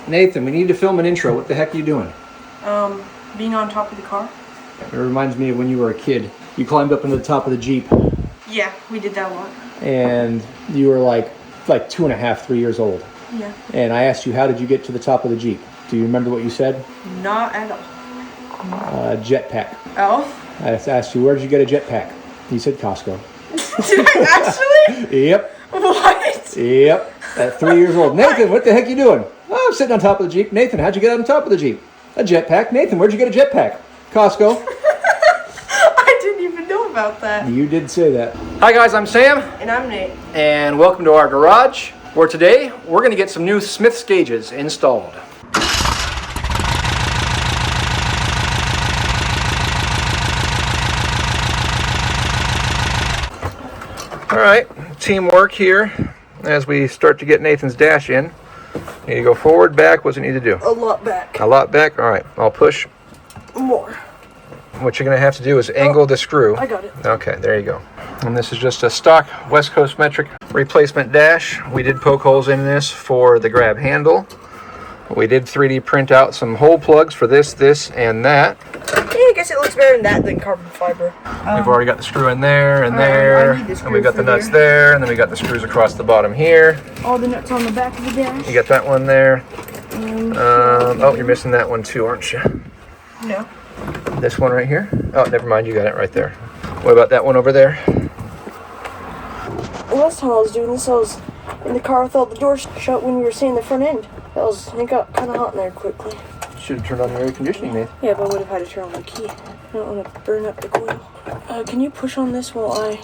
Nathan, we need to film an intro. What the heck are you doing? Being on top of the car. It reminds me of when you were a kid. You climbed up into the top of the Jeep. Yeah, we did that a lot. And you were like 2.5, 3 years old. Yeah. And I asked you, how did you get to the top of the Jeep? Do you remember what you said? Not at all. Jetpack. Oh? I asked you, where did you get a jetpack? You said Costco. Did I actually? Yep. What? Yep. At 3 years old. Nathan, what the heck are you doing? Oh, I'm sitting on top of the Jeep. Nathan, how'd you get on top of the Jeep? A jetpack. Nathan, where'd you get a jetpack? Costco. I didn't even know about that. You did say that. Hi guys, I'm Sam. And I'm Nate. And welcome to our garage, where today we're going to get some new Smith's gauges installed. Alright, teamwork here as we start to get Nathan's dash in. Need to go forward, back, what does it need to do? A lot back. A lot back? Alright, I'll push. More. What you're going to have to do is angle the screw. I got it. Okay, there you go. And this is just a stock West Coast metric replacement dash. We did poke holes in this for the grab handle. We did 3D print out some hole plugs for this, and that. Yeah, I guess it looks better than carbon fiber. We've already got the screw in there and there, and we got the nuts there, and then we got the screws across the bottom here. All the nuts on the back of the dash. You got that one there. Oh, you're missing that one too, aren't you? No. This one right here? Oh, never mind, you got it right there. What about that one over there? Last time I was doing this, I was in the car with all the doors shut when we were seeing the front end. It got kind of hot in there quickly. Should have turned on your air conditioning, Nathan. Yeah, but I would have had to turn on the key. I don't want to burn up the coil. Can you push on this while I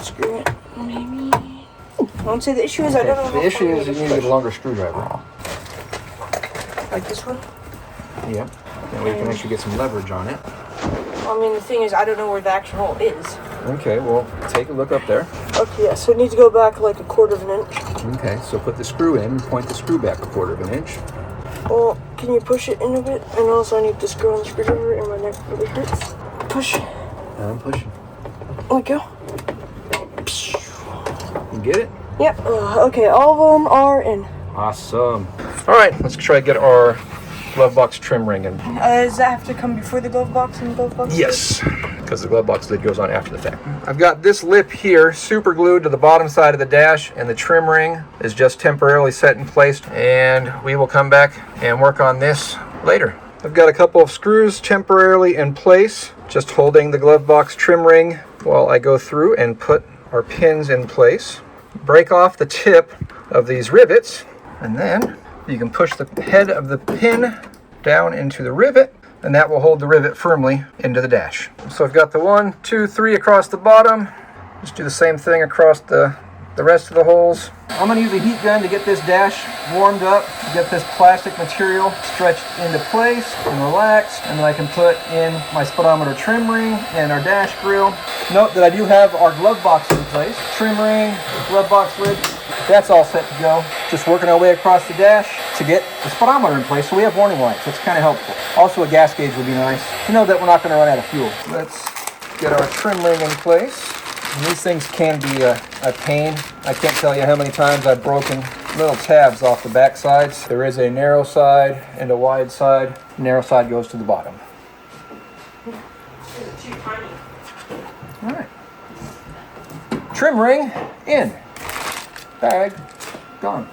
screw it? Maybe. I don't say the issue is I don't know. The issue is you need to get a longer screwdriver. Like this one? Yep. And we can actually get some leverage on it. Well, I mean, the thing is, I don't know where the actual hole is. Okay, well, take a look up there. Okay, yeah, so it needs to go back like 1/4 of an inch. Okay, so put the screw in and point the screw back 1/4 of an inch. Well, can you push it in a bit? And also, I need to screw on the screwdriver and my neck really hurts. Push. I'm pushing. Let go. You get it? Yep. Okay, all of them are in. Awesome. All right, let's try to get our glove box trim ring in. Does that have to come before the glove box and the glove box? Yes, because the glove box lid goes on after the fact. I've got this lip here super glued to the bottom side of the dash, and the trim ring is just temporarily set in place, and we will come back and work on this later. I've got a couple of screws temporarily in place, just holding the glove box trim ring while I go through and put our pins in place. Break off the tip of these rivets, and then you can push the head of the pin down into the rivet, and that will hold the rivet firmly into the dash. So I've got the 1, 2, 3 across the bottom. Just do the same thing across the rest of the holes. I'm going to use a heat gun to get this dash warmed up, to get this plastic material stretched into place and relaxed, and then I can put in my speedometer trim ring and our dash grill. Note that I do have our glove box in place. Trim ring, glove box lid, that's all set to go. Just working our way across the dash to get the speedometer in place so we have warning lights. That's kind of helpful. Also a gas gauge would be nice to know that we're not going to run out of fuel. Let's get our trim ring in place. And these things can be a pain. I can't tell you how many times I've broken little tabs off the back sides. There is a narrow side and a wide side. The narrow side goes to the bottom. It's too tiny. All right. Trim ring in. Bag gone.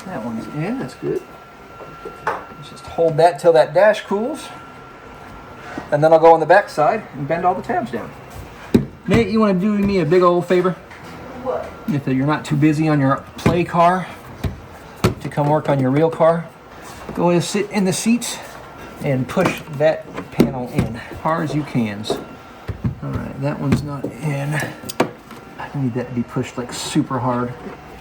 That one's in, that's good. Let's just hold that till that dash cools. And then I'll go on the back side and bend all the tabs down. Nate, you want to do me a big old favor? What? If you're not too busy on your play car to come work on your real car, go and sit in the seats and push that panel in hard as you can. All right, that one's not in. I need that to be pushed like super hard.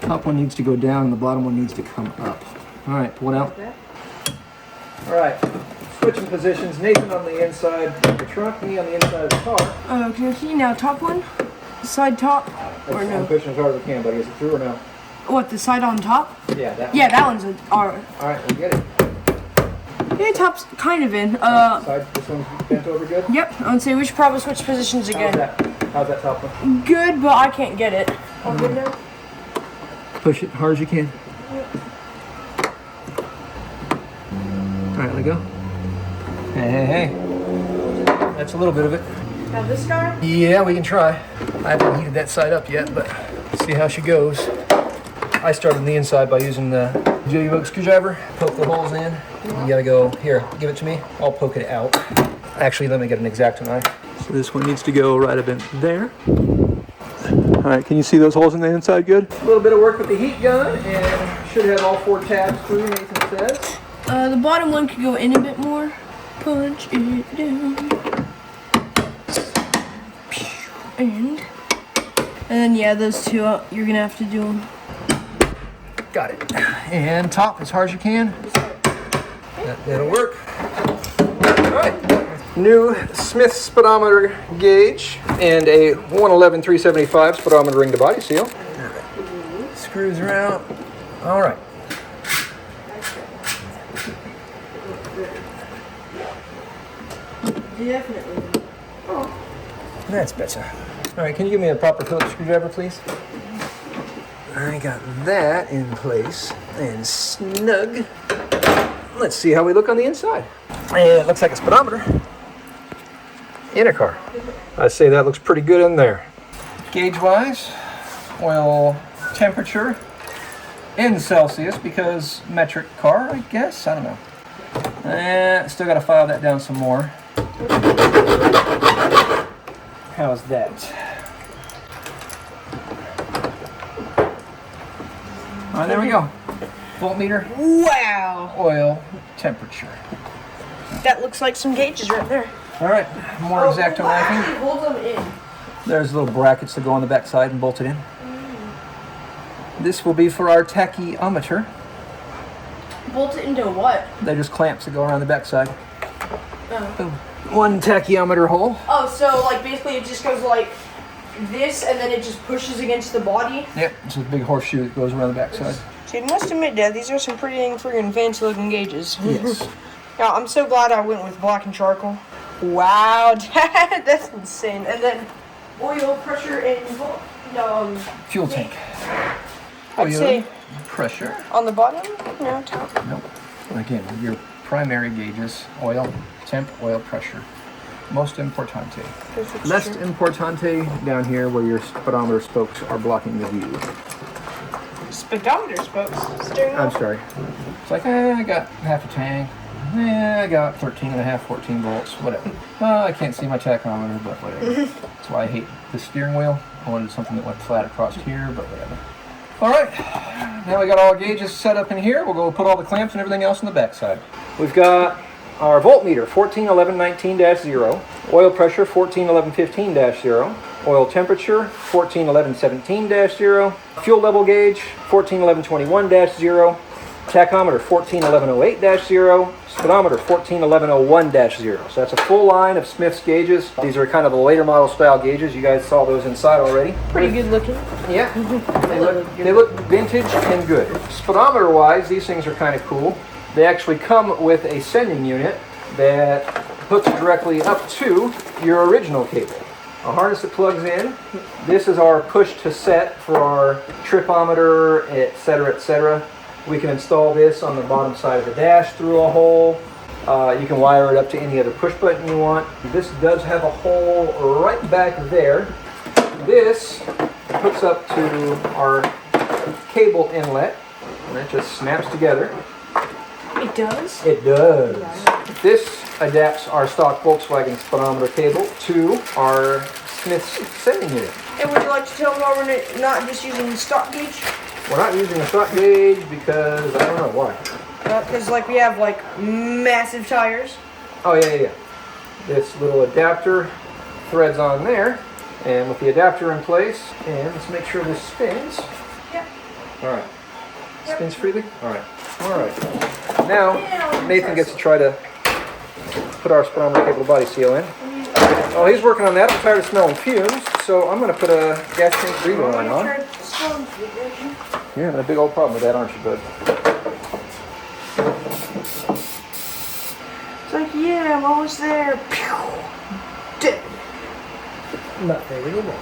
Top one needs to go down and the bottom one needs to come up. All right, pull it out. All right, switching positions. Nathan on the inside of the trunk, me on the inside of the car. Okay, now top one? Side top? Or no? I'm pushing as hard as I can, buddy. Is it through or no? What, the side on top? Yeah, that one. Yeah, that one's a R. All right, we'll get it. Yeah, top's kind of in. Side, this one's bent over good? Yep, I would say we should probably switch positions again. How's that top one? Good, but I can't get it. All good now? Push it hard as you can. Alright, let go. Hey. That's a little bit of it. Now this guy? Yeah, we can try. I haven't heated that side up yet, but see how she goes. I started on the inside by using the JBugs screwdriver. Poke the holes in. You gotta go, here, give it to me. I'll poke it out. Actually, let me get an X-Acto knife. So this one needs to go right about there. All right, can you see those holes in the inside good? A little bit of work with the heat gun, and should have all 4 tabs through, Nathan says. The bottom one could go in a bit more. Punch it down. And then yeah, those two, you're gonna have to do them. Got it. And top as hard as you can. That'll work. All right. New Smith speedometer gauge and a 111-375 speedometer ring to body seal. Screws are out. All right. Definitely. That's better. All right, can you give me a proper Phillips screwdriver, please? I got that in place and snug. Let's see how we look on the inside. And it looks like a speedometer in a car. I say that looks pretty good in there. Gauge-wise, oil temperature in Celsius because metric car, I guess. I don't know. Still got to file that down some more. How's that? All right, there we go. Voltmeter. Wow. Oil temperature. That looks like some gauges right there. All right, more X-Acto knifing. Hold them in. There's little brackets that go on the back side and bolted in. This will be for our tachyometer. Bolt it into what? They're just clamps that go around the back side. Oh. Boom. One tachyometer hole. Oh, so like basically it just goes like this and then it just pushes against the body? Yep, it's a big horseshoe that goes around the back side. See, I must admit, Dad, these are some pretty dang friggin' fancy looking gauges. Yes. Yeah, I'm so glad I went with black and charcoal. Wow, Dad, that's insane. And then oil pressure and Fuel tank. I'd say pressure. on the bottom? No, top. Nope. Again, your primary gauges, oil, temp, oil pressure. Most importante. Less importante down here where your speedometer spokes are blocking the view. Speedometer spokes? Steering I'm wheel? sorry. It's like, I got half a tank. I got 13 and a half, 14 volts, whatever. I can't see my tachometer, but whatever. That's why I hate the steering wheel. I wanted something that went flat across here, but whatever. All right, now we got all gauges set up in here. We'll go put all the clamps and everything else on the back side. We've got our voltmeter, 141119-0. Oil pressure, 141115-0. Oil temperature, 141117-0. Fuel level gauge, 141121-0. Tachometer, 141108-0. Speedometer, 141101-0. So that's a full line of Smith's gauges. These are kind of the later model style gauges. You guys saw those inside already. Pretty good looking. Yeah, they look vintage and good. Speedometer wise, these things are kind of cool. They actually come with a sending unit that hooks directly up to your original cable. A harness that plugs in. This is our push to set for our tripometer, etc., etc. We can install this on the bottom side of the dash through a hole. You can wire it up to any other push button you want. This does have a hole right back there. This hooks up to our cable inlet, and it just snaps together. It does? It does. This adapts our stock Volkswagen speedometer cable to our Smith's sending unit. And would you like to tell them why we're not just using the stock gauge? We're not using a stock gauge because I don't know why. Because like we have like massive tires. Oh yeah. This little adapter threads on there, and with the adapter in place, and let's make sure this spins. Yep. All right. Spins freely. All right. Now Nathan gets to try to put our speedometer cable body seal in. Oh, he's working on that. I'm tired of smelling fumes, so I'm going to put a gas tank breather line on. You're having a big old problem with that, aren't you, bud? Yeah, I'm almost there. Pew! Dead. Not there anymore.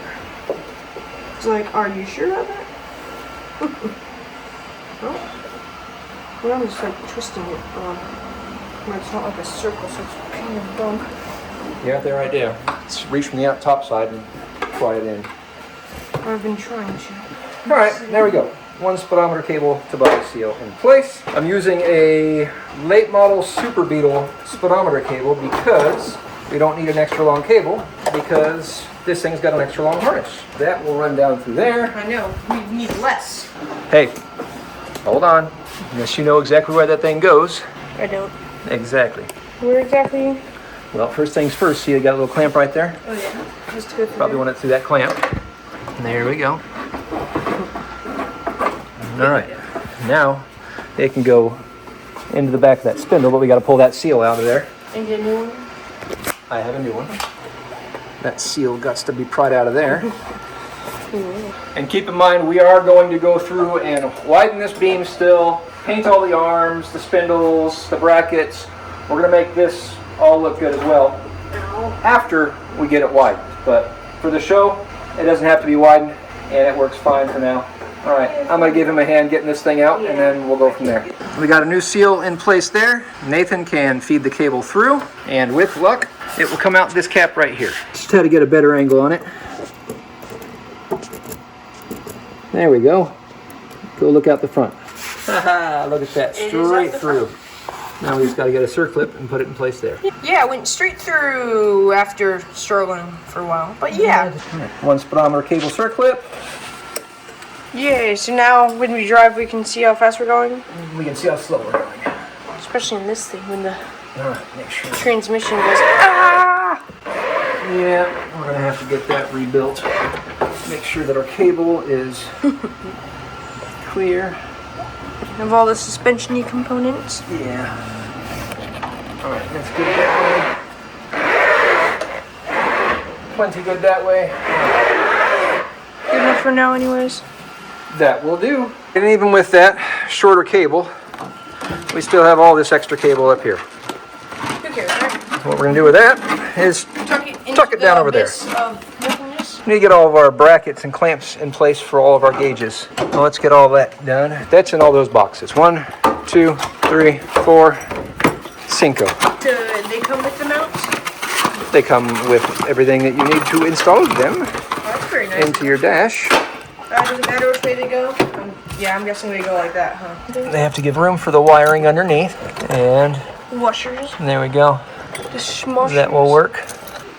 It's like, are you sure about that? Oh. Well, I'm just like twisting it where it's not like a circle, so it's a pain in the bum. You got the right idea. Let's reach from the top side and pry it in. I've been trying to. Alright, there we go. One speedometer cable to body seal in place. I'm using a late model Super Beetle speedometer cable because we don't need an extra long cable because this thing's got an extra long harness. That will run down through there. I know, we need less. Hey, hold on. Unless you know exactly where that thing goes. I don't. Exactly. Where exactly? Well, first things first, see you got a little clamp right there? Oh yeah, just to go through. Probably want it through that clamp. And there we go. Alright, now it can go into the back of that spindle, but we got to pull that seal out of there. And get a new one? I have a new one. That seal guts to be pried out of there. And keep in mind, we are going to go through and widen this beam still, paint all the arms, the spindles, the brackets. We're going to make this all look good as well after we get it widened. But for the show, it doesn't have to be widened, and it works fine for now. All right, I'm going to give him a hand getting this thing out, and then we'll go from there. We got a new seal in place there. Nathan can feed the cable through, and with luck, it will come out this cap right here. Just had to get a better angle on it. There we go. Go look out the front. Haha, look at that, straight through. Now we just got to get a circlip and put it in place there. Yeah, it went straight through after struggling for a while, but yeah. One speedometer cable circlip. Yeah, so now when we drive, we can see how fast we're going. We can see how slow we're going. Especially in this thing, when the Make sure. transmission goes, ah! Yeah, we're going to have to get that rebuilt. Make sure that our cable is clear. Of all the suspension-y components. Yeah. Alright, that's good that way. Plenty good that way. Good enough for now anyways. That will do. And even with that shorter cable, we still have all this extra cable up here. Who cares, right? What we're going to do with that is tuck it down over there. We need to get all of our brackets and clamps in place for all of our gauges. Now let's get all that done. That's in all those boxes. 1, 2, 3, 4, 5. They come with the mounts? They come with everything that you need to install them That's very nice. into your dash. Doesn't matter which way they go? Yeah, I'm guessing they go like that, huh? They have to give room for the wiring underneath. And Washers. there we go. The smushers. That will work.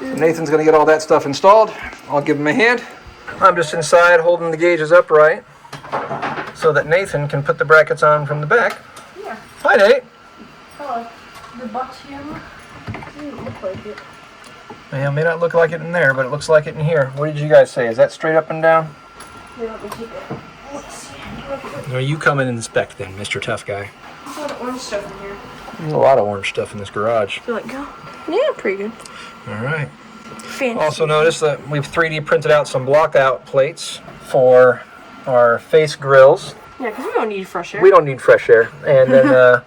Nathan's going to get all that stuff installed. I'll give him a hand. I'm just inside holding the gauges upright so that Nathan can put the brackets on from the back. Yeah. Hi, Nate. Hello. The butt hammer? Doesn't look like it. Yeah, it may not look like it in there, but it looks like it in here. What did you guys say? Is that straight up and down? Yeah, let me take it. Let's see. No, you come and inspect then, Mr. Tough Guy. There's a lot of orange stuff in here. There's a lot of orange stuff in this garage. Feel like go? Yeah, pretty good. All right. Fancy. Also notice that we've 3D printed out some block-out plates for our face grills. Yeah, because we don't need fresh air. We don't need fresh air. And then Yeah.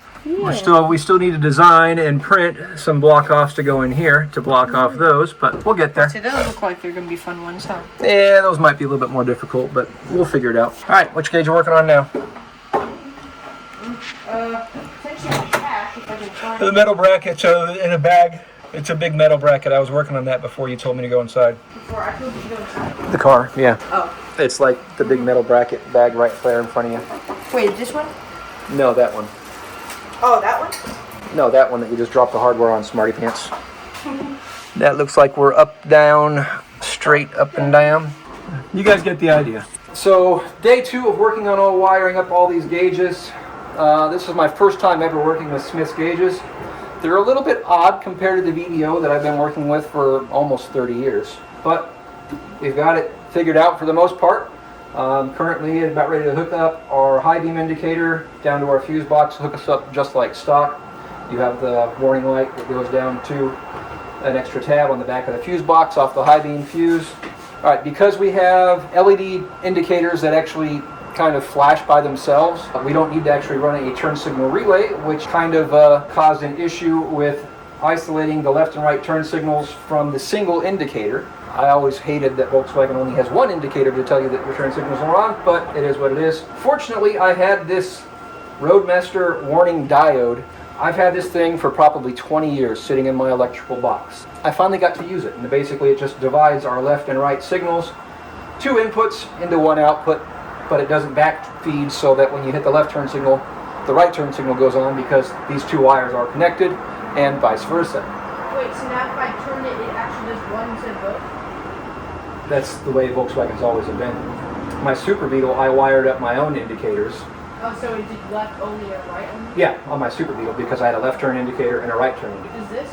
we still need to design and print some block-offs to go in here to block off those, but we'll get there. See, those look like they're going to be fun ones, huh? Yeah, those might be a little bit more difficult, but we'll figure it out. All right, which gauge are you working on now? Potentially cash if I can find The metal bracket's in a bag. It's a big metal bracket. I was working on that before you told me to go inside. before I told you to go inside. The car, yeah. Oh. It's like the big metal bracket bag right there in front of you. Wait, this one? No, that one. Oh, that one? No, that one that you just dropped the hardware on, Smarty Pants. That looks like we're up, down, straight up and down. You guys get the idea. So, day 2 of working on wiring up all these gauges. This is my first time ever working with Smith's gauges. They're a little bit odd compared to the VDO that I've been working with for almost 30 years. But we've got it figured out for the most part. Currently about ready to hook up our high beam indicator down to our fuse box, hook us up just like stock. You have the warning light that goes down to an extra tab on the back of the fuse box off the high beam fuse. All right, because we have LED indicators that actually kind of flash by themselves, we don't need to actually run a turn signal relay, which kind of caused an issue with isolating the left and right turn signals from the single indicator. I always hated that Volkswagen only has one indicator to tell you that your turn signals are on, but it is what it is. Fortunately, I had this Roadmaster warning diode. I've had this thing for probably 20 years sitting in my electrical box. I finally got to use it, and basically it just divides our left and right signals, 2 inputs into 1 output, but it doesn't backfeed so that when you hit the left turn signal, the right turn signal goes on because these 2 wires are connected, and vice versa. Wait, so now if I turn it, it actually does one instead of both? That's the way Volkswagen's always been. My Super Beetle, I wired up my own indicators. Oh, so it did left only or right only? Yeah, on my Super Beetle, because I had a left turn indicator and a right turn indicator. Is this?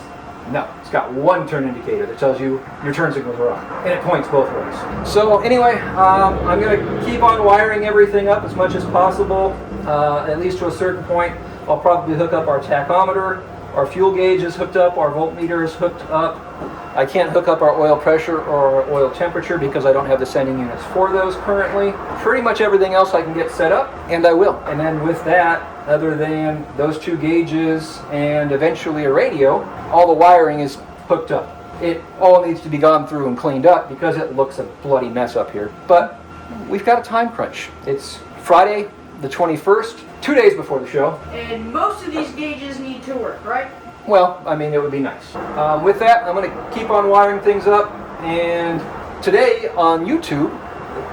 No, it's got 1 turn indicator that tells you your turn signals are on, and it points both ways. So anyway, I'm going to keep on wiring everything up as much as possible, at least to a certain point. I'll probably hook up our tachometer, our fuel gauge is hooked up, our voltmeter is hooked up. I can't hook up our oil pressure or our oil temperature because I don't have the sending units for those currently. Pretty much everything else I can get set up, and I will. And then with that, other than those 2 gauges and eventually a radio, all the wiring is hooked up. It all needs to be gone through and cleaned up because it looks a bloody mess up here. But we've got a time crunch. It's Friday the 21st, 2 days before the show. And most of these gauges need to work, right? Well, I mean, it would be nice. With that, I'm going to keep on wiring things up, and today on YouTube,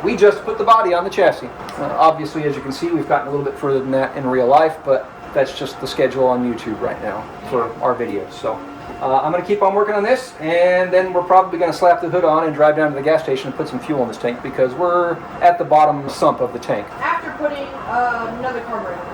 we just put the body on the chassis. Obviously, as you can see, we've gotten a little bit further than that in real life, but that's just the schedule on YouTube right now for our videos. So I'm going to keep on working on this, and then we're probably going to slap the hood on and drive down to the gas station and put some fuel in this tank because we're at the bottom sump of the tank. After putting another carburetor.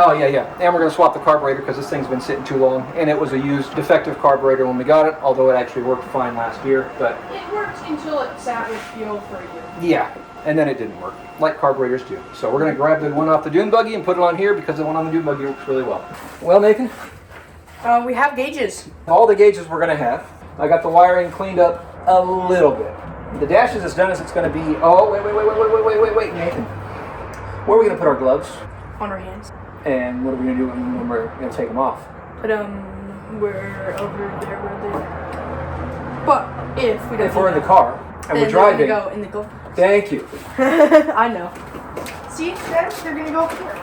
Oh, yeah. And we're going to swap the carburetor because this thing's been sitting too long, and it was a used defective carburetor when we got it, although it actually worked fine last year. But It worked until it sat with fuel for a year. yeah, and then it didn't work, like carburetors do. So we're going to grab the one off the dune buggy and put it on here because the one on the dune buggy works really well. Well, Nathan? We have gauges. All the gauges we're going to have. I got the wiring cleaned up a little bit. The dash is as done as it's going to be. Oh, wait, Nathan. Where are we going to put our gloves? On our hands. And what are we going to do when we're going to take them off? But we're over there where they. But if we don't. If we're in the car and then we're driving. They're gonna go in the glove. Thank you. I know. See, they're gonna go up here.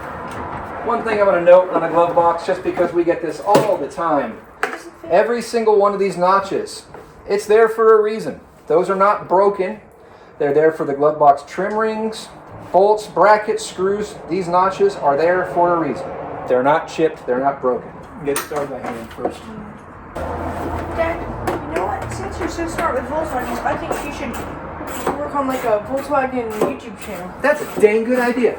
One thing I want to note on a glove box, just because we get this all the time. Every single one of these notches, it's there for a reason. Those are not broken. They're there for the glove box trim rings, bolts, brackets, screws. These notches are there for a reason. They're not chipped, they're not broken. Get started by hand first. Dad, you know what? Since you're so smart with Volkswagen, I think you should work on like a Volkswagen YouTube channel. That's a dang good idea.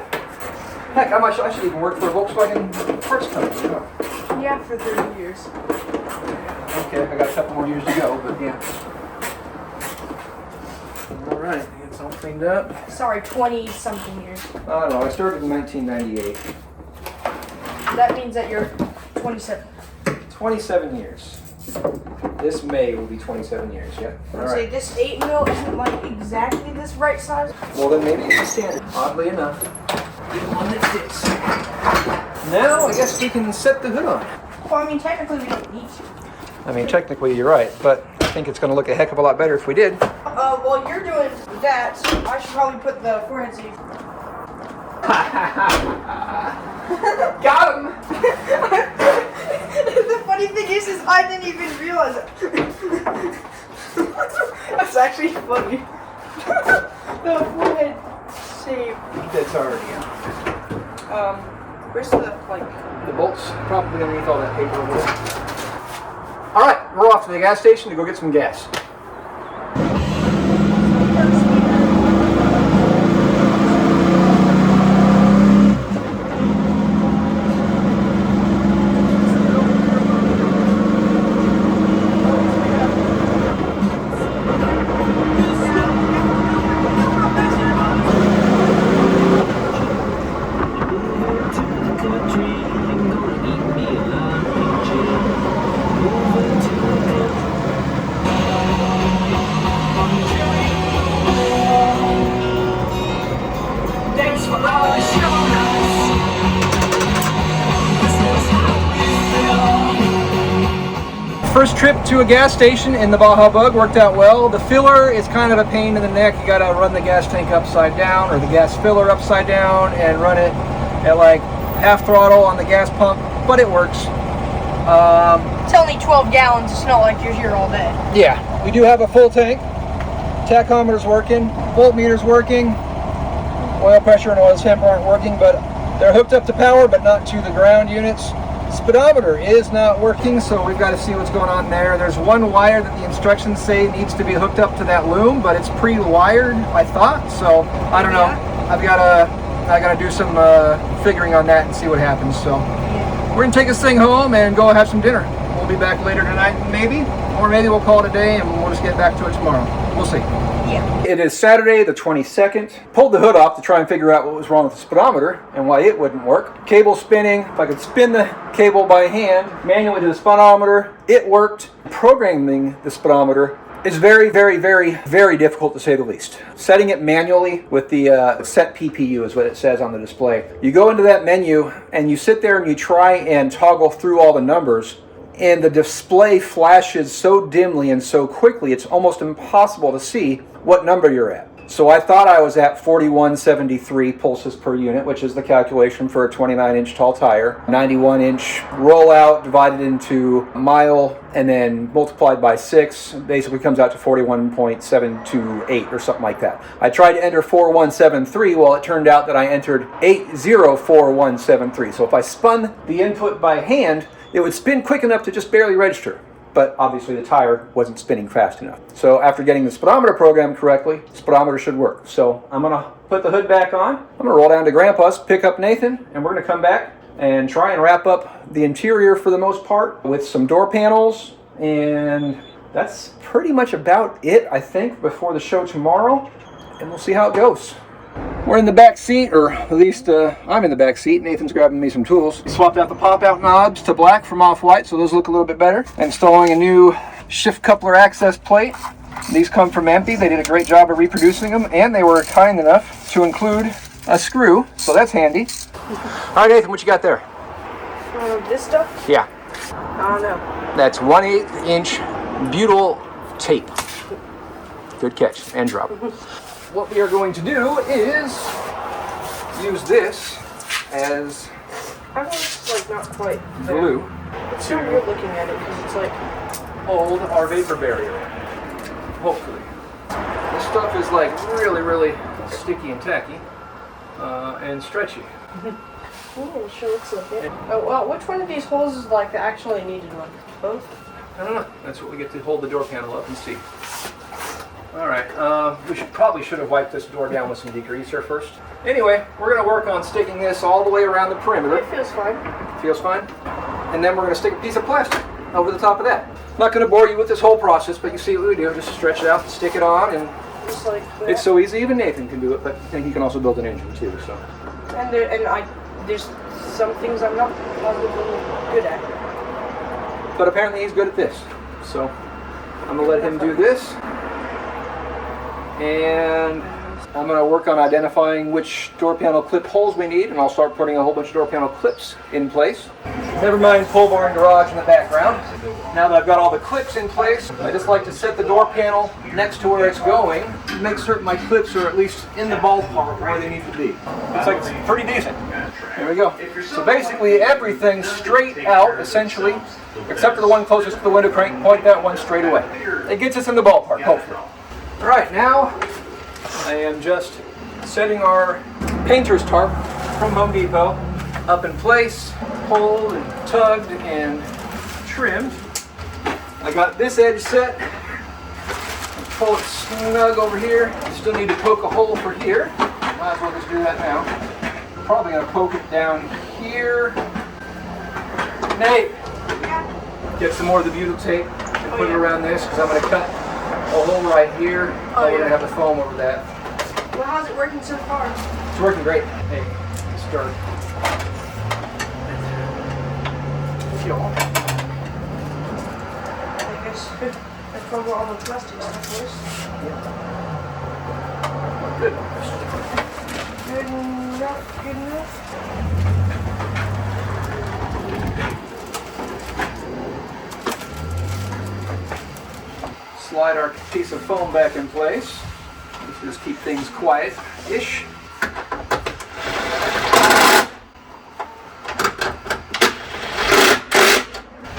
Heck, I should even work for a Volkswagen parts company. You know. Yeah, for 30 years. Okay, I got a couple more years to go, but yeah. All right, it's all cleaned up. Sorry, 20-something years. I don't know, I started in 1998. That means that you're 27. 27 years. This May will be 27 years, yeah. All Say right. this 8 mil isn't like exactly this right size. Well, then maybe it's the standard. Oddly enough, the one that fits. Now, I guess we can set the hood on. Well, I mean, technically we don't need to. I mean, technically you're right, but I think it's going to look a heck of a lot better if we did. Well, you're doing that, so I should probably put the forehead sleeve. Got him! The funny thing is I didn't even realize it. That's actually funny. The forehead shape. That's already on. Where's the, like... The bolts probably underneath all that paper over there. All right, we're off to the gas station to go get some gas. first trip to a gas station in the Baja Bug worked out well. The filler is kind of a pain in the neck. You gotta run the gas tank upside down, or the gas filler upside down, and run it at like half throttle on the gas pump, but it works. It's only 12 gallons. It's not like you're here all day. Yeah, we do have a full tank. Tachometer's working, voltmeter's working. Oil pressure and oil temp aren't working, but they're hooked up to power, but not to the ground units. Speedometer is not working, so we've got to see what's going on there. There's one wire that the instructions say needs to be hooked up to that loom, but it's pre-wired, I thought, so I don't know. I gotta do some figuring on that and see what happens. So we're gonna take this thing home and go have some dinner. We'll be back later tonight, maybe, or maybe we'll call it a day and we'll just get back to it tomorrow. We'll see. Yeah. It is Saturday the 22nd. Pulled the hood off to try and figure out what was wrong with the speedometer and why it wouldn't work. Cable spinning. If I could spin the cable by hand manually to the speedometer, it worked. Programming the speedometer is very, very, very, very difficult, to say the least. Setting it manually with the set PPU is what it says on the display. You go into that menu and you sit there and you try and toggle through all the numbers, and the display flashes so dimly and so quickly it's almost impossible to see what number you're at. So I thought I was at 4173 pulses per unit, which is the calculation for a 29-inch tall tire. 91-inch rollout divided into mile and then multiplied by 6 basically comes out to 41.728 or something like that. I tried to enter 4173, well, it turned out that I entered 804173. So if I spun the input by hand, it would spin quick enough to just barely register. But obviously the tire wasn't spinning fast enough. So after getting the speedometer programmed correctly, the speedometer should work. So I'm gonna put the hood back on. I'm gonna roll down to Grandpa's, pick up Nathan, and we're gonna come back and try and wrap up the interior for the most part with some door panels. And that's pretty much about it, I think, before the show tomorrow. And we'll see how it goes. We're in the back seat, or at least I'm in the back seat. Nathan's grabbing me some tools. Swapped out the pop-out knobs to black from off-white, so those look a little bit better. Installing a new shift coupler access plate. These come from Empty. They did a great job of reproducing them, and they were kind enough to include a screw, so that's handy. All right, Nathan, what you got there? This stuff? Yeah. I don't know. That's 1/8-inch butyl tape. Good catch, and drop. What we are going to do is use this as I know it's like not quite glue It's so weird looking at it because it's like hold our vapor barrier. Hopefully. This stuff is like really, really sticky and tacky and stretchy. it sure looks like it. Oh, well, which one of these holes is like the actually needed one? Both? I don't know. That's what we get to hold the door panel up and see. All right, we should have wiped this door down with some degreaser first. Anyway, we're going to work on sticking this all the way around the perimeter. It feels fine. Feels fine. And then we're going to stick a piece of plastic over the top of that. Not going to bore you with this whole process, but you see what we do. Just stretch it out, stick it on, and Just like that. it's so easy. Even Nathan can do it, but I think he can also build an engine too. So. And there's some things I'm not positively good at. But apparently he's good at this. So I'm going to let him do this. And I'm going to work on identifying which door panel clip holes we need, and I'll start putting a whole bunch of door panel clips in place. Never mind pole barn garage in the background. Now that I've got all the clips in place, I just like to set the door panel next to where it's going to make certain my clips are at least in the ballpark where they need to be. Looks like it's pretty decent. There we go. So basically everything's straight out, essentially, except for the one closest to the window crank. Point that one straight away. It gets us in the ballpark, hopefully. All right, now I am just setting our painter's tarp from Home Depot up in place, pulled and tugged and trimmed. I got this edge set. Pull it snug over here. Still need to poke a hole for here. Might as well just do that now. Probably gonna poke it down here. Nate, get some more of the butyl tape and put it around this because I'm gonna cut a hole right here. We're gonna have the foam over that. Well, how's it working so far? It's working great. Hey, start. I guess I cover all the plastic stuff first. Good. Good enough, good enough. slide our piece of foam back in place. Let's just keep things quiet-ish.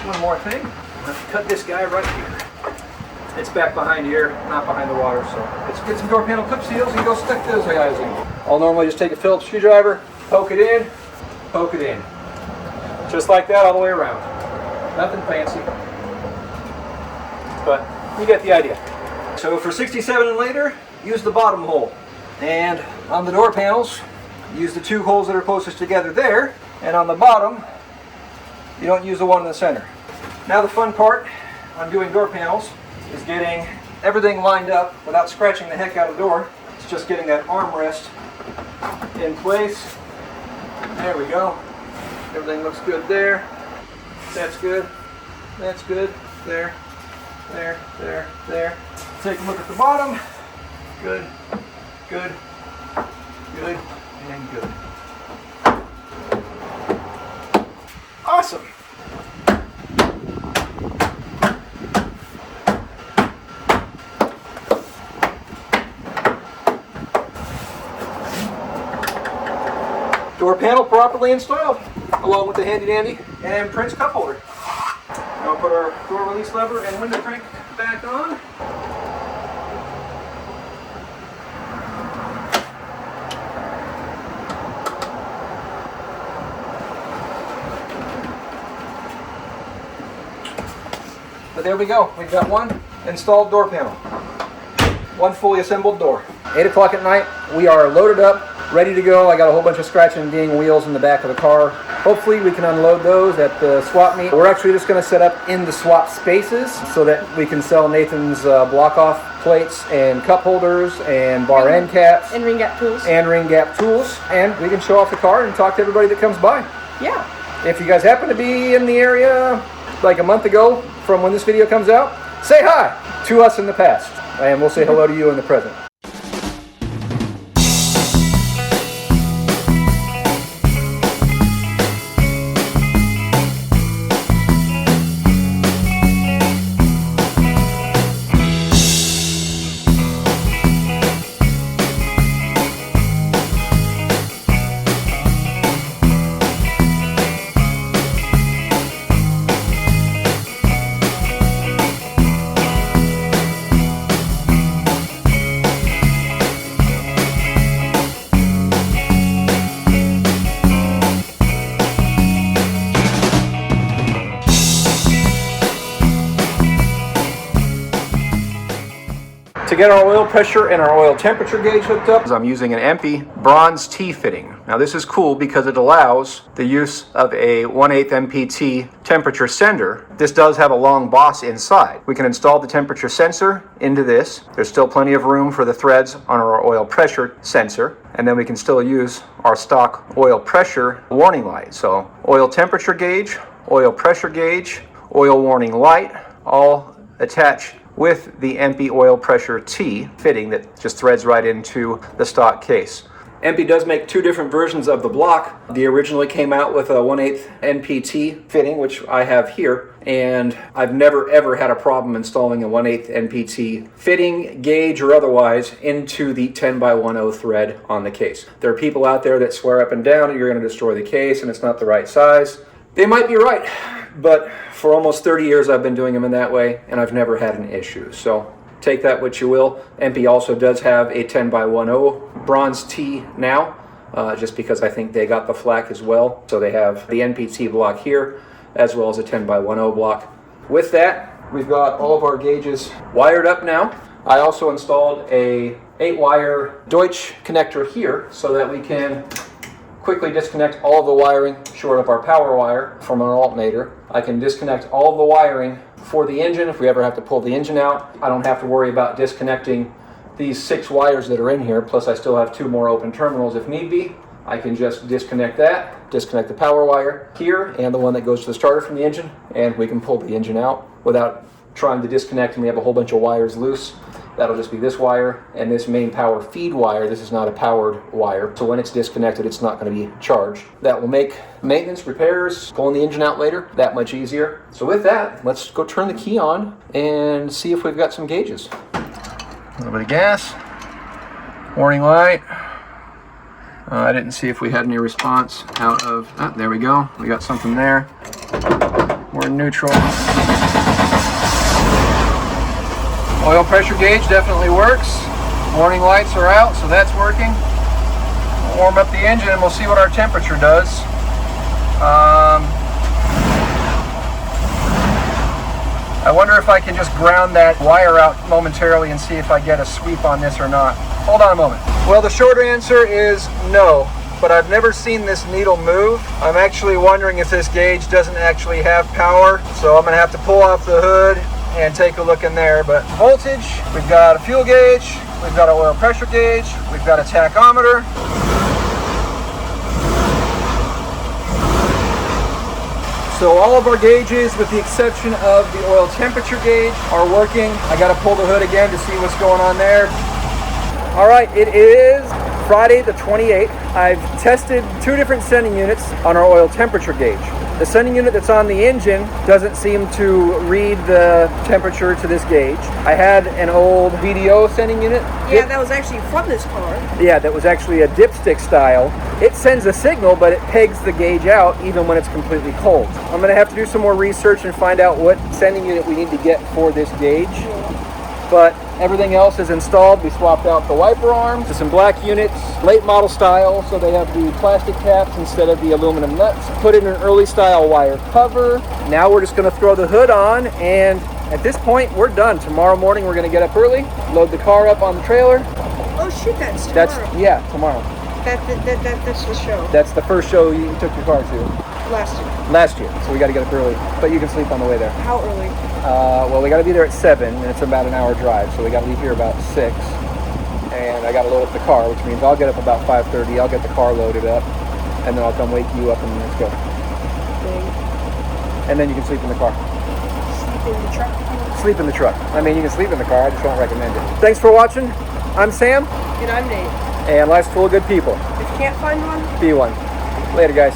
One more thing, let's cut this guy right here. It's back behind here, not behind the water, so let's get some door panel clip seals and go stick those guys in. I'll normally just take a Phillips screwdriver, poke it in. Just like that all the way around. Nothing fancy, but you get the idea. So for 67 and later, use the bottom hole. And on the door panels, use the 2 holes that are closest together there. And on the bottom, you don't use the one in the center. Now the fun part on doing door panels is getting everything lined up without scratching the heck out of the door. It's just getting that armrest in place. There we go. Everything looks good there. That's good. That's good. There. There. There. There. Take a look at the bottom. Good. Good. Good. And good. Awesome. Door panel properly installed, along with the handy dandy and Prince cup holder. Now put our door release lever and window crank back on. But there we go. We've got one installed door panel. One fully assembled door. 8 o'clock at night. We are loaded up, ready to go. I got a whole bunch of scratching and ding wheels in the back of the car. Hopefully we can unload those at the swap meet. We're actually just going to set up in the swap spaces so that we can sell Nathan's block-off plates and cup holders and bar end caps. And ring gap tools. And ring gap tools. And we can show off the car and talk to everybody that comes by. Yeah. If you guys happen to be in the area like a month ago from when this video comes out, say hi to us in the past. And we'll say hello to you in the present. To get our oil pressure and our oil temperature gauge hooked up, I'm using an EMPI bronze T fitting. Now this is cool because it allows the use of a 1/8 MPT temperature sender. This does have a long boss inside. We can install the temperature sensor into this. There's still plenty of room for the threads on our oil pressure sensor. And then we can still use our stock oil pressure warning light. So oil temperature gauge, oil pressure gauge, oil warning light, all attached with the EMPI oil pressure T fitting that just threads right into the stock case. EMPI does make 2 different versions of the block. They originally came out with a 1/8 NPT fitting, which I have here, and I've never ever had a problem installing a 1/8 NPT fitting, gauge, or otherwise into the 10x10 thread on the case. There are people out there that swear up and down that you're going to destroy the case and it's not the right size. They might be right, but for almost 30 years I've been doing them in that way and I've never had an issue. So take that what you will. EMPI also does have a 10x10 bronze T now, just because I think they got the flack as well. So they have the NPT block here as well as a 10x10 block. With that, we've got all of our gauges wired up now. I also installed a 8-wire Deutsch connector here so that we can quickly disconnect all of the wiring short of our power wire from our alternator. I can disconnect all of the wiring for the engine if we ever have to pull the engine out. I don't have to worry about disconnecting these 6 wires that are in here, plus I still have 2 more open terminals if need be. I can just disconnect that, disconnect the power wire here and the one that goes to the starter from the engine, and we can pull the engine out without trying to disconnect and we have a whole bunch of wires loose That'll just be this wire and this main power feed wire. This is not a powered wire, so when it's disconnected, it's not going to be charged. That will make maintenance, repairs, pulling the engine out later, that much easier. So with that, let's go turn the key on and see if we've got some gauges. A little bit of gas, warning light. I didn't see if we had any response out of, there we go. We got something there. We're in neutral. Oil pressure gauge definitely works. Warning lights are out, so that's working. We'll warm up the engine and we'll see what our temperature does. I wonder if I can just ground that wire out momentarily and see if I get a sweep on this or not. Hold on a moment. Well, the short answer is no, but I've never seen this needle move. I'm actually wondering if this gauge doesn't actually have power, so I'm gonna have to pull off the hood and take a look in there. But voltage, we've got a fuel gauge, we've got an oil pressure gauge, we've got a tachometer. So all of our gauges, with the exception of the oil temperature gauge, are working. I gotta pull the hood again to see what's going on there. All right, it is Friday the 28th. I've tested 2 different sending units on our oil temperature gauge. The sending unit that's on the engine doesn't seem to read the temperature to this gauge. I had an old VDO sending unit. Yeah, that was actually from this car. Yeah, that was actually a dipstick style. It sends a signal, but it pegs the gauge out even when it's completely cold. I'm gonna have to do some more research and find out what sending unit we need to get for this gauge. But everything else is installed. We swapped out the wiper arms to some black units, late model style, so they have the plastic caps instead of the aluminum nuts. Put in an early style wire cover. Now we're just gonna throw the hood on, and at this point, we're done. Tomorrow morning, we're gonna get up early, load the car up on the trailer. Oh shit, that's tomorrow. Yeah, tomorrow. That's the show. That's the first show you took your car to. Last year, so we got to get up early, but you can sleep on the way there. How early? Well, we got to be there at 7, and it's about an hour drive, so we got to leave here about 6, and I got to load up the car, which means I'll get up about 5:30, I'll get the car loaded up, and then I'll come wake you up and let's go. Dang. And then you can sleep in the car. Sleep in the truck? Sleep in the truck. I mean, you can sleep in the car, I just don't recommend it. Thanks for watching. I'm Sam. And I'm Nate. And life's full of good people. If you can't find one, Be one. Later, guys.